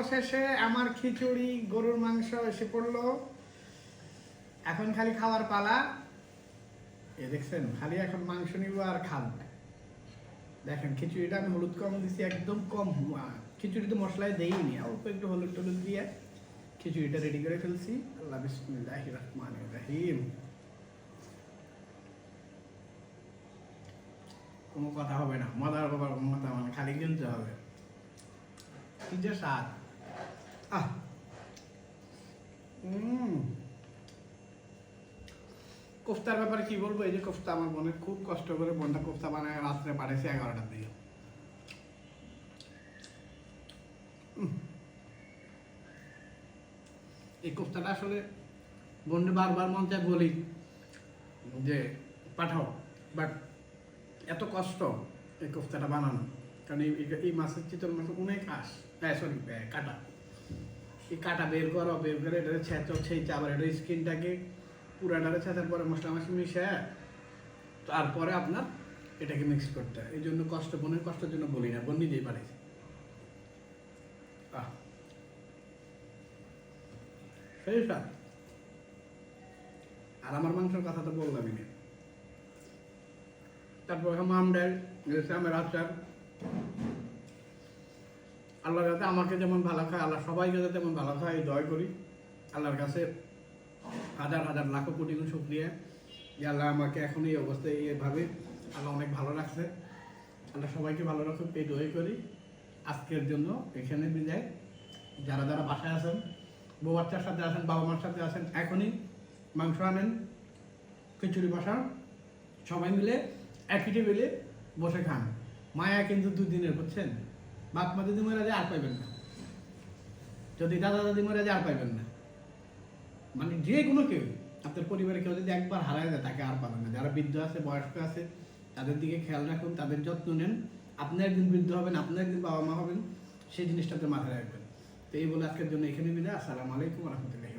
অবশেষে আমার খিচুড়ি গরুর মাংস এসে পড়লো। এখন খালি খাওয়ার পালা। এ দেখছেন, খালি এখন মাংস নিব আর খাবো। দেখেন খিচুড়িটা আমি হলুদ কম দিছি, একদম কম। খিচুড়িতে মশলায় দেইনি, অল্প একটু হলুদ টলুদ দিয়ে খিচুড়িটা রেডি করে ফেলছি। আল্লাহ বিসমিল্লাহির রহমানির রহিম। কোনো কথা হবে না, মজার ব্যাপার মজা, মানে খালি কিনতে হবে। কি যে স্বাদ! আহ কোফতার ব্যাপারে কি বলবো? এই যে কোফতা, আমার বোনে খুব কষ্ট করে বোনটা কোফতা বানায় রাত্রে পাঠাইছে 11টার দিকে। এই কোফতাটা আসলে বোনকে বারবার মন চায় বলি যে পাঠাও, বাট এত কষ্ট এই কোফতাটা বানানো, কারণ এই মাছের চিতল মাছ অনেক সরি কাটা। এই কাটা বের করো, বের করে এটা ছেঁচো, ছেঁচে আবার এটা স্কিনটাকে পুরাটারে ছেঁচার পরে মশলা মাছি মিশে, তারপরে আপনার এটাকে মিক্স করতে হয়। এই জন্য কষ্ট, বোনের কষ্টের জন্য বলি না, বোন নিজেই পারে। সেই স্বাদ। আর আমার মাংসের কথা তো বললামই না। তারপর হামাম ডাল, আমের আচার। আল্লাহর কাছে আমাকে যেমন ভালো খায়, আল্লাহ সবাইকে যাতে তেমন ভালো খায়, এই দয়া করি। আল্লাহর কাছে হাজার হাজার লাখো কোটি গুণ শুকরিয়া যে আল্লাহ আমাকে এখন এই অবস্থায় এইভাবে আল্লাহ অনেক ভালো রাখছে। আল্লাহ সবাইকে ভালো রাখুক, এই দয়া করি। আজকের জন্য এখানে বিদায়। যারা যারা বাসায় আছেন, বউ বাচ্চার সাথে আছেন, বাবা মার সাথে আছেন, এখনই মাংস আনেন, খিচুড়ি বসান, সবাই মিলে একই টেবিলে বসে খান। মায়া কিন্তু 2 দিনের, বুঝছেন? বাপ মা যদি মরে যায় আর পাইবেন না, যদি দাদা দাদি মরে যায় আর পাইবেন না। মানে যে কোনো কেউ, আপনার পরিবারে কেউ যদি একবার হারায় যায় তাকে আর পাবেন না। যারা বৃদ্ধ আছে, বয়স্ক আছে, তাদের দিকে খেয়াল রাখুন, তাদের যত্ন নেন। আপনি একদিন বৃদ্ধ হবেন, আপনি একদিন বাবা মা হবেন, সেই জিনিসটাতে মাথায় রাখবেন। তো এই বলে আজকের জন্য এখানে বিদায়। আসসালামু আলাইকুম ওয়া রাহমাতুল্লাহি।